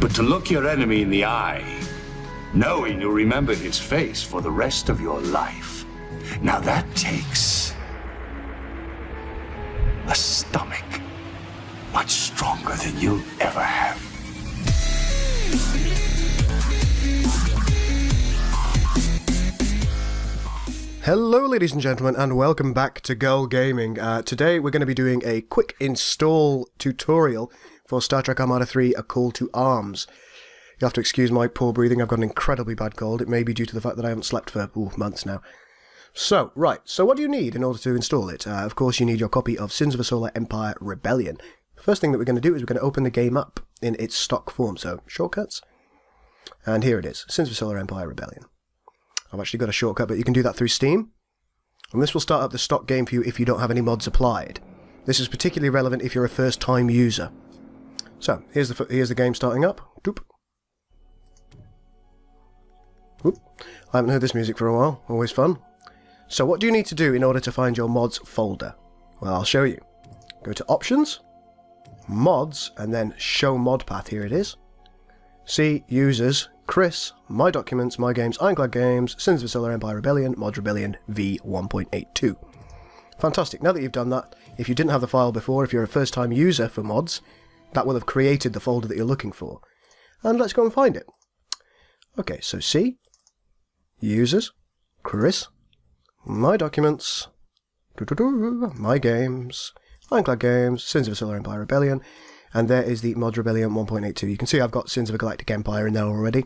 But to look your enemy in the eye, knowing you'll remember his face for the rest of your life, now that takes a stomach much stronger than you'll ever have. Hello ladies and gentlemen, and welcome back to Girl Gaming. Today we're going to be doing a quick install tutorial for Star Trek Armada 3, A Call to Arms. You have to excuse my poor breathing, I've got an incredibly bad cold. It may be due to the fact that I haven't slept for months now. So what do you need in order to install it? Of course you need your copy of Sins of a Solar Empire Rebellion. The first thing that we're going to do is we're going to open the game up in its stock form, so shortcuts. And here it is, Sins of a Solar Empire Rebellion. I've actually got a shortcut, but you can do that through Steam. And this will start up the stock game for you if you don't have any mods applied. This is particularly relevant if you're a first-time user. So, here's the game starting up. Doop. Oop. I haven't heard this music for a while. Always fun. So what do you need to do in order to find your mods folder? Well, I'll show you. Go to Options, Mods, and then Show Mod Path. Here it is. See Users, Chris, My Documents, My Games, Ironclad Games, Sins of a Solar Empire Rebellion, Mod Rebellion v1.82. Fantastic. Now that you've done that, if you didn't have the file before, if you're a first-time user for mods, that will have created the folder that you're looking for. And let's go and find it. Okay, so see, Users, Chris, My Documents, My Games, Ironclad Games, Sins of a Solar Empire Rebellion, and there is the Mod Rebellion 1.82. You can see I've got Sins of a Galactic Empire in there already.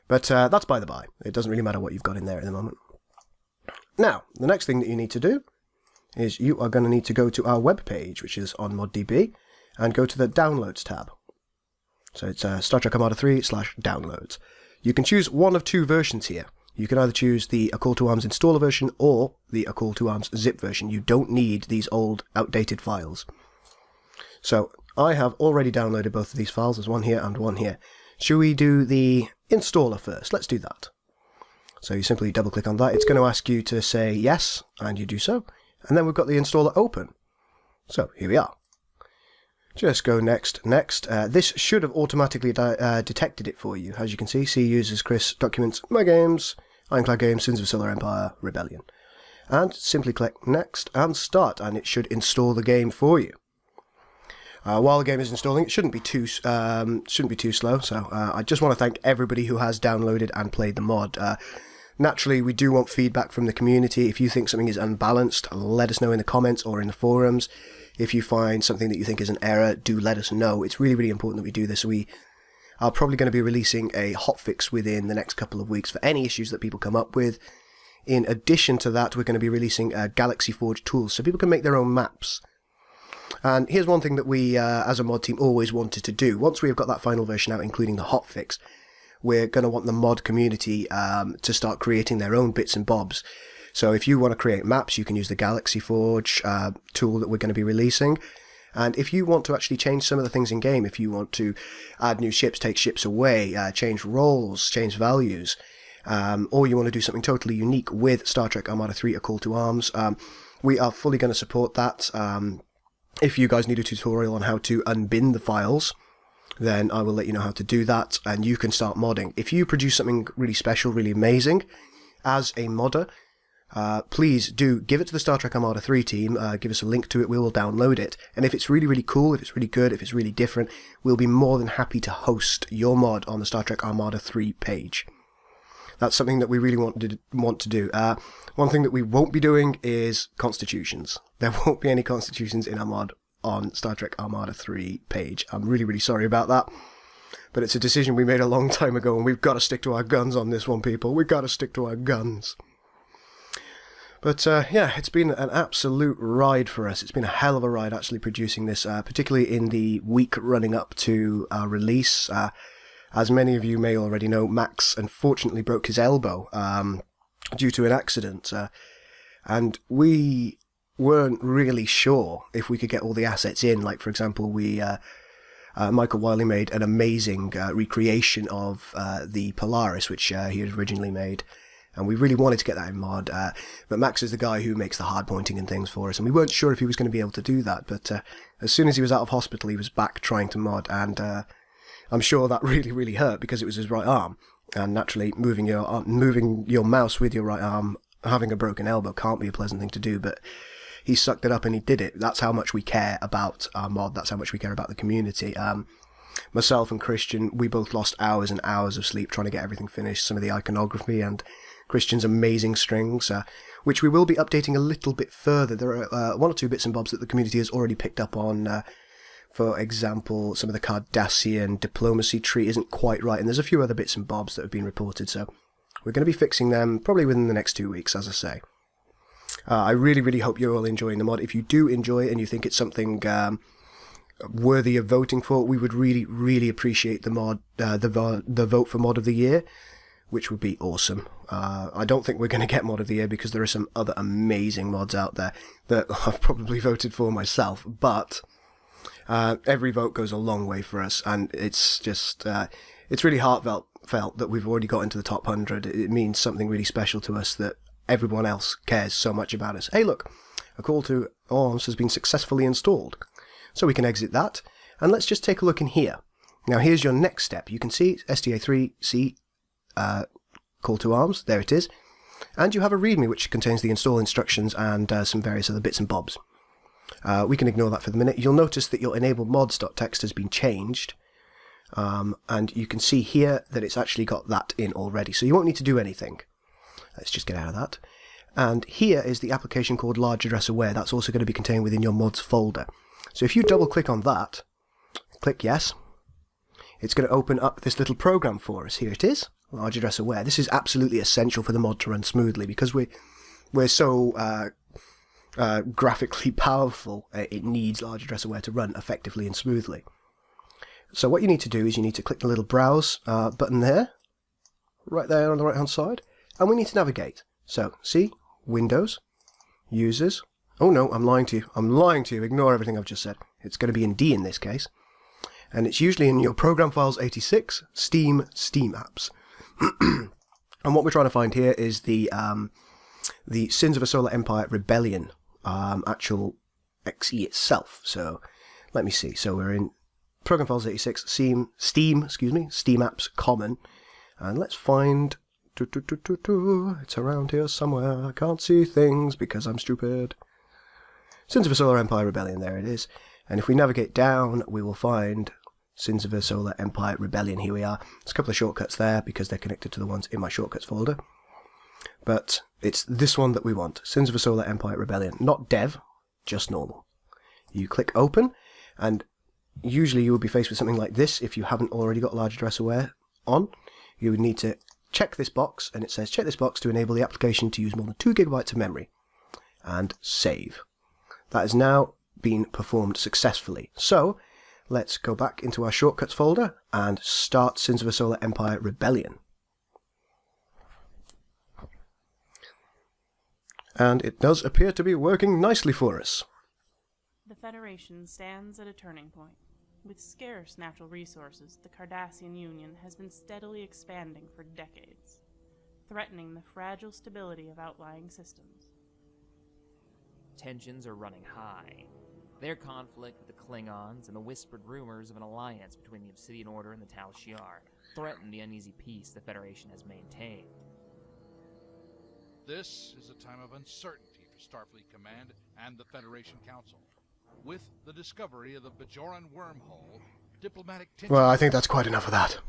But that's by the by. It doesn't really matter what you've got in there at the moment. Now, the next thing that you need to do is you are going to need to go to our web page, which is on ModDB, and go to the Downloads tab. So it's Star Trek Armada 3/Downloads. You can choose one of two versions here. You can either choose the A Call to Arms installer version or the A Call to Arms zip version. You don't need these old, outdated files. So I have already downloaded both of these files. There's one here and one here. Should we do the installer first? Let's do that. So you simply double click on that. It's going to ask you to say yes, and you do so. And then we've got the installer open. So here we are. Just go next. This should have automatically detected it for you. As you can see Users, Chris, Documents, My Games, Ironclad Games, Sins of Solar Empire, Rebellion. And simply click Next and Start, and it should install the game for you. While the game is installing, it shouldn't be too slow. So I just want to thank everybody who has downloaded and played the mod. Naturally, we do want feedback from the community. If you think something is unbalanced, let us know in the comments or in the forums. If you find something that you think is an error, do let us know. It's really, really important that we do this. We are probably going to be releasing a hotfix within the next couple of weeks for any issues that people come up with. In addition to that, we're going to be releasing Galaxy Forge tools so people can make their own maps. And here's one thing that we, as a mod team, always wanted to do. Once we've got that final version out, including the hotfix, we're going to want the mod community to start creating their own bits and bobs. So if you want to create maps, you can use the Galaxy Forge tool that we're going to be releasing. And if you want to actually change some of the things in game, if you want to add new ships, take ships away, change roles, change values, or you want to do something totally unique with Star Trek Armada 3, A Call to Arms, we are fully going to support that. If you guys need a tutorial on how to unbin the files, then I will let you know how to do that, and you can start modding. If you produce something really special, really amazing, as a modder, please do give it to the Star Trek Armada 3 team, give us a link to it, we will download it, and if it's really, really cool, if it's really good, if it's really different, we'll be more than happy to host your mod on the Star Trek Armada 3 page. That's something that we really want to do. One thing that we won't be doing is constitutions. There won't be any constitutions in our mod on Star Trek Armada 3 page. I'm really, really sorry about that. But it's a decision we made a long time ago, and we've got to stick to our guns on this one, people. We've got to stick to our guns. But yeah, it's been an absolute ride for us. It's been a hell of a ride actually producing this, particularly in the week running up to our release. As many of you may already know, Max unfortunately broke his elbow due to an accident, and we weren't really sure if we could get all the assets in. Like, for example, Michael Wiley made an amazing recreation of the Polaris, which he had originally made, and we really wanted to get that in mod, but Max is the guy who makes the hard pointing and things for us, and we weren't sure if he was going to be able to do that, but as soon as he was out of hospital, he was back trying to mod, and I'm sure that really hurt because it was his right arm, and naturally moving your mouse with your right arm, having a broken elbow can't be a pleasant thing to do, but he sucked it up and he did it. That's how much we care about our mod, that's how much we care about the community. Myself and Christian, we both lost hours and hours of sleep trying to get everything finished, some of the iconography and Christian's amazing strings, which we will be updating a little bit further. There are one or two bits and bobs that the community has already picked up on. For example, some of the Cardassian diplomacy tree isn't quite right, and there's a few other bits and bobs that have been reported, so we're going to be fixing them probably within the next 2 weeks, as I say. I really hope you're all enjoying the mod. If you do enjoy it and you think it's something worthy of voting for, we would really appreciate the mod, the vote for mod of the year, which would be awesome. I don't think we're going to get mod of the year because there are some other amazing mods out there that I've probably voted for myself, but every vote goes a long way for us, and it's just it's really heartfelt that we've already got into the top 100. It means something really special to us that everyone else cares so much about us. Hey look, a call to arms has been successfully installed, so we can exit that, and let's just take a look in here. Now here's your next step. You can see STA3 C call to arms, there it is, and you have a readme which contains the install instructions and some various other bits and bobs. We can ignore that for the minute. You'll notice that your enable mods.txt has been changed, and you can see here that it's actually got that in already, so you won't need to do anything. Let's just get out of that. And here is the application called large address aware. That's also going to be contained within your mods folder. So if you double click on that, click yes, it's going to open up this little program for us. Here it is, large address aware. This is absolutely essential for the mod to run smoothly because we're so graphically powerful, it needs large address aware to run effectively and smoothly. So what you need to do is you need to click the little browse button there, right there on the right hand side, and we need to navigate. So see, Windows, Users, oh no, I'm lying to you, ignore everything I've just said. It's going to be in D in this case, and it's usually in your Program Files 86, Steam Apps. And what we're trying to find here is the Sins of a Solar Empire Rebellion actual exe itself. So let me see. So we're in Program Files 86, Steam Apps Common, and let's find. It's around here somewhere. I can't see things because I'm stupid. Sins of a Solar Empire Rebellion. There it is. And if we navigate down, we will find Sins of a Solar Empire Rebellion. Here we are. There's a couple of shortcuts there because they're connected to the ones in my shortcuts folder. But it's this one that we want, Sins of a Solar Empire Rebellion. Not dev, just normal. You click open, and usually you will be faced with something like this if you haven't already got large address aware on. You would need to check this box, and it says check this box to enable the application to use more than 2 GB of memory. And save. That has now been performed successfully. So let's go back into our shortcuts folder and start Sins of a Solar Empire Rebellion. And it does appear to be working nicely for us. The Federation stands at a turning point. With scarce natural resources, the Cardassian Union has been steadily expanding for decades, threatening the fragile stability of outlying systems. Tensions are running high. Their conflict with the Klingons and the whispered rumors of an alliance between the Obsidian Order and the Tal Shiar threaten the uneasy peace the Federation has maintained. This is a time of uncertainty for Starfleet Command and the Federation Council. With the discovery of the Bajoran wormhole, diplomatic tensions... Well, I think that's quite enough of that.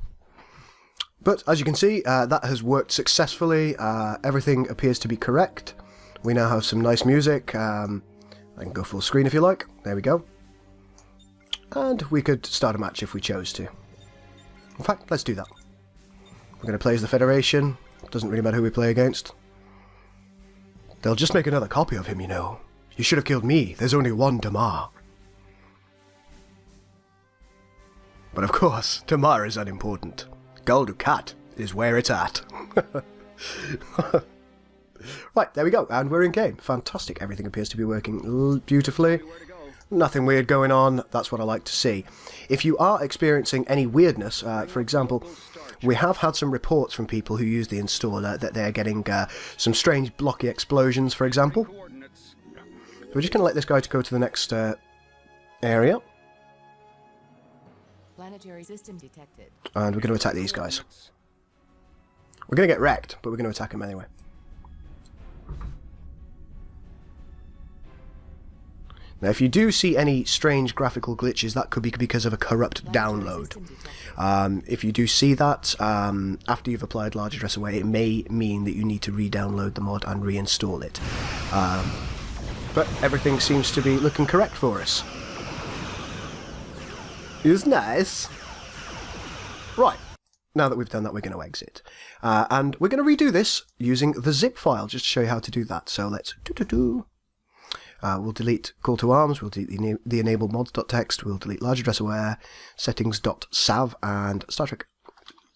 But as you can see, that has worked successfully. Everything appears to be correct. We now have some nice music. I can go full screen if you like. There we go. And we could start a match if we chose to. In fact, let's do that. We're going to play as the Federation. Doesn't really matter who we play against. They'll just make another copy of him, you know. You should have killed me. There's only one Damar. But of course, Damar is unimportant. Gul Dukat is where it's at. Right, there we go, and we're in game. Fantastic. Everything appears to be working beautifully. Nothing weird going on. That's what I like to see. If you are experiencing any weirdness, for example, we have had some reports from people who use the installer that they're getting some strange blocky explosions, for example. So we're just going to let this guy go to the next area. Planetary system detected. And we're going to attack these guys. We're going to get wrecked, but we're going to attack them anyway. Now, if you do see any strange graphical glitches, that could be because of a corrupt download. If you do see that, after you've applied large address away, it may mean that you need to re-download the mod and reinstall it. But everything seems to be looking correct for us. It's nice. Right. Now that we've done that, we're going to exit. And we're going to redo this using the zip file, just to show you how to do that. So let's we'll delete call to arms, we'll delete the enable mods.txt, we'll delete large address aware, settings.sav, and Star Trek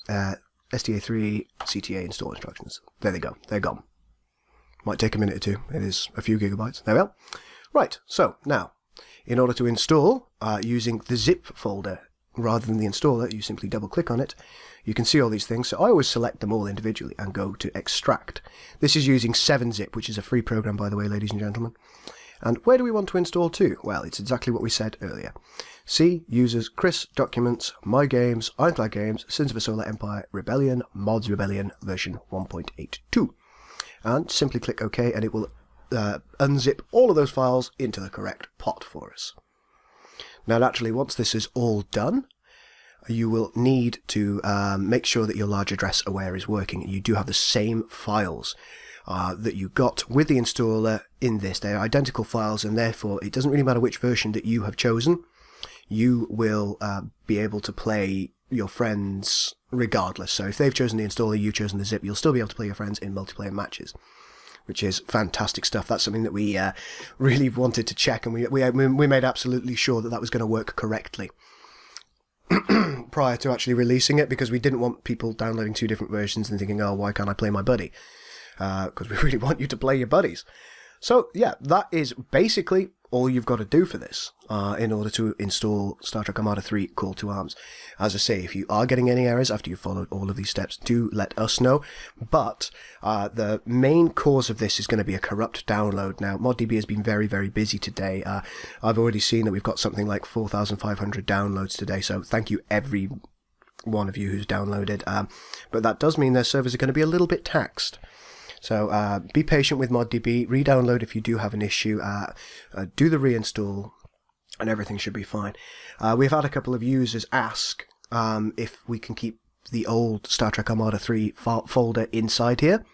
STA3 CTA install instructions. There they go, they're gone. Might take a minute or two, it is a few gigabytes. There we are. Right, so now, in order to install using the zip folder rather than the installer, you simply double click on it. You can see all these things, so I always select them all individually and go to extract. This is using 7-zip, which is a free program, by the way, ladies and gentlemen. And where do we want to install to? Well, it's exactly what we said earlier. C, users, Chris, documents, my games, Untitled Games, Sins of a Solar Empire, Rebellion, Mods Rebellion, version 1.82. And simply click OK, and it will unzip all of those files into the correct pot for us. Now, naturally, once this is all done, you will need to make sure that your large address aware is working. You do have the same files that you got with the installer in this. They are identical files, and therefore it doesn't really matter which version that you have chosen. You will be able to play your friends regardless. So if they've chosen the installer, you've chosen the zip, you'll still be able to play your friends in multiplayer matches, which is fantastic stuff. That's something that we really wanted to check, and we made absolutely sure that that was going to work correctly prior to actually releasing it, because we didn't want people downloading two different versions and thinking, oh, why can't I play my buddy? Because we really want you to play your buddies. So yeah, that is basically all you've got to do for this in order to install Star Trek Armada 3 Call to Arms. As I say, if you are getting any errors after you've followed all of these steps, do let us know. But the main cause of this is going to be a corrupt download. Now, ModDB has been very, very busy today. I've already seen that we've got something like 4,500 downloads today, so thank you every one of you who's downloaded. But that does mean their servers are going to be a little bit taxed. So be patient with ModDB, re-download if you do have an issue, do the reinstall, and everything should be fine. We've had a couple of users ask if we can keep the old Star Trek Armada 3 folder inside here.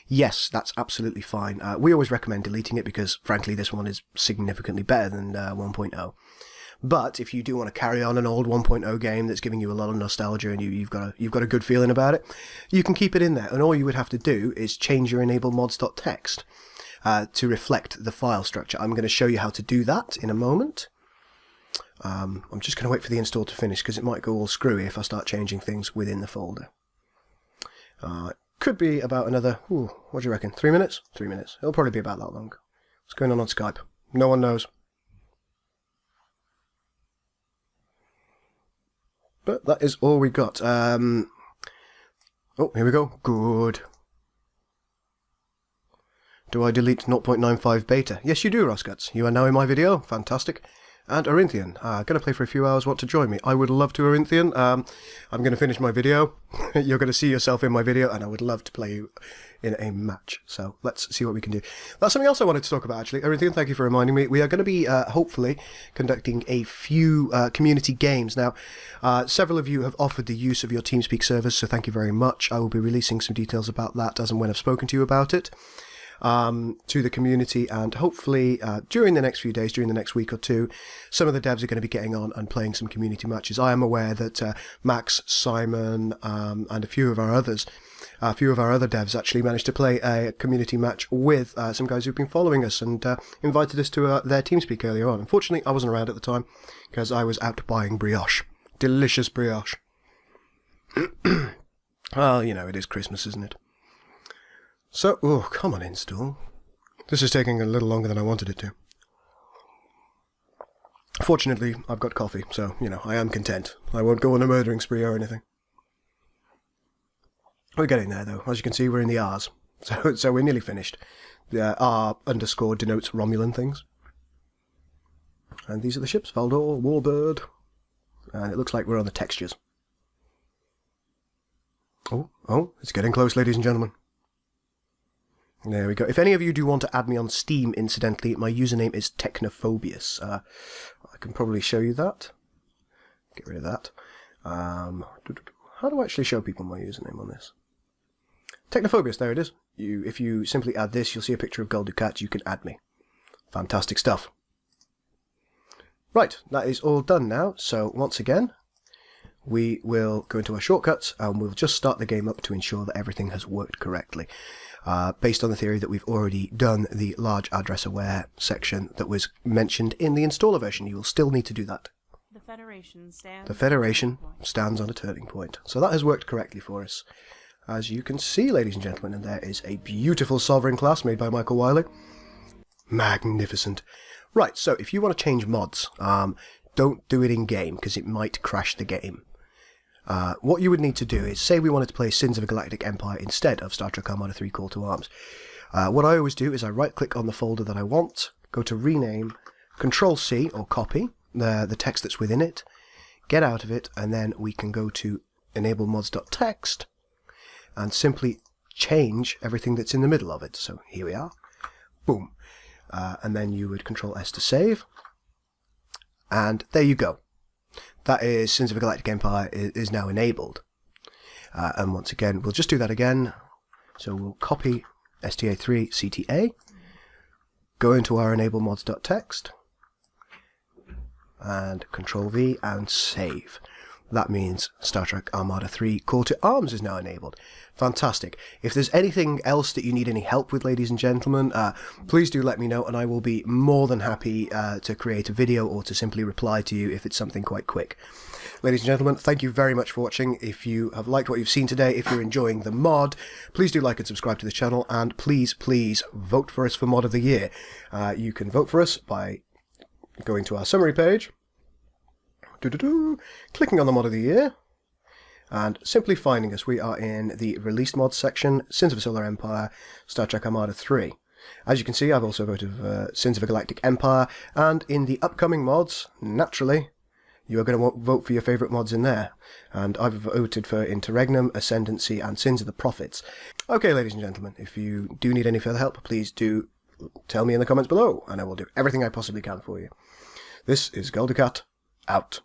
Yes, that's absolutely fine. We always recommend deleting it because, frankly, this one is significantly better than 1.0. But if you do want to carry on an old 1.0 game that's giving you a lot of nostalgia and you've got a good feeling about it, you can keep it in there. And all you would have to do is change your enable mods.txt to reflect the file structure. I'm going to show you how to do that in a moment. I'm just going to wait for the install to finish because it might go all screwy if I start changing things within the folder. Could be about another, what do you reckon, 3 minutes? 3 minutes. It'll probably be about that long. What's going on Skype? No one knows. But that is all we got. Oh, here we go. Good. Do I delete 0.95 beta? Yes, you do, Rosguts. You are now in my video. Fantastic. And Orinthian, going to play for a few hours. Want to join me? I would love to, Orinthian. I'm going to finish my video. You're going to see yourself in my video, and I would love to play you in a match. So let's see what we can do. That's something else I wanted to talk about, actually. Orinthian, thank you for reminding me. We are going to be, hopefully, conducting a few community games. Now, several of you have offered the use of your TeamSpeak servers, so thank you very much. I will be releasing some details about that as and when I've spoken to you about it. To the community, and hopefully during the next few days, during the next week or two, some of the devs are going to be getting on and playing some community matches. I am aware that Max, Simon, and a few of our other devs actually managed to play a community match with some guys who've been following us and invited us to their TeamSpeak earlier on. Unfortunately, I wasn't around at the time because I was out buying brioche. Delicious brioche. Well, you know, it is Christmas, isn't it? So, oh, come on, install. This is taking a little longer than I wanted it to. Fortunately, I've got coffee, so, you know, I am content. I won't go on a murdering spree or anything. We're getting there, though. As you can see, we're in the R's. So we're nearly finished. The R underscore denotes Romulan things. And these are the ships. Valdor, Warbird, and it looks like we're on the textures. Oh, it's getting close, ladies and gentlemen. There we go. If any of you do want to add me on Steam, incidentally, my username is Technophobius. I can probably show you that. Get rid of that. How do I actually show people my username on this? Technophobius, there it is. If you simply add this, you'll see a picture of Goldukat. You can add me. Fantastic stuff. Right, that is all done now. So once again, we will go into our shortcuts and we'll just start the game up to ensure that everything has worked correctly. Based on the theory that we've already done the large address aware section that was mentioned in the installer version, you will still need to do that. The Federation stands on a turning point. So that has worked correctly for us. As you can see, ladies and gentlemen, and there is a beautiful Sovereign class made by Michael Wiley. Magnificent. Right, so if you want to change mods, don't do it in-game, because it might crash the game. What you would need to do is, say we wanted to play Sins of a Galactic Empire instead of Star Trek Armada 3 Call to Arms. What I always do is I right-click on the folder that I want, go to Rename, Control-C, or Copy, the text that's within it, get out of it, and then we can go to enablemods.txt, and simply change everything that's in the middle of it. So here we are. Boom. And then you would Control-S to save. And there you go. That is Sins of a Galactic Empire is now enabled. And once again, we'll just do that again. So we'll copy STA3 CTA, go into our enablemods.txt, and Control-V and save. That means Star Trek Armada 3 Call to Arms is now enabled. Fantastic. If there's anything else that you need any help with, ladies and gentlemen, please do let me know, and I will be more than happy to create a video or to simply reply to you if it's something quite quick. Ladies and gentlemen, thank you very much for watching. If you have liked what you've seen today, if you're enjoying the mod, please do like and subscribe to the channel, and please vote for us for Mod of the Year. You can vote for us by going to our summary page, clicking on the Mod of the Year, and simply finding us. We are in the released mods section, Sins of a Solar Empire, Star Trek Armada 3. As you can see, I've also voted for Sins of a Galactic Empire, and in the upcoming mods, naturally, you are going to vote for your favourite mods in there. And I've voted for Interregnum, Ascendancy, and Sins of the Prophets. Okay, ladies and gentlemen, if you do need any further help, please do tell me in the comments below, and I will do everything I possibly can for you. This is Goldukat, out.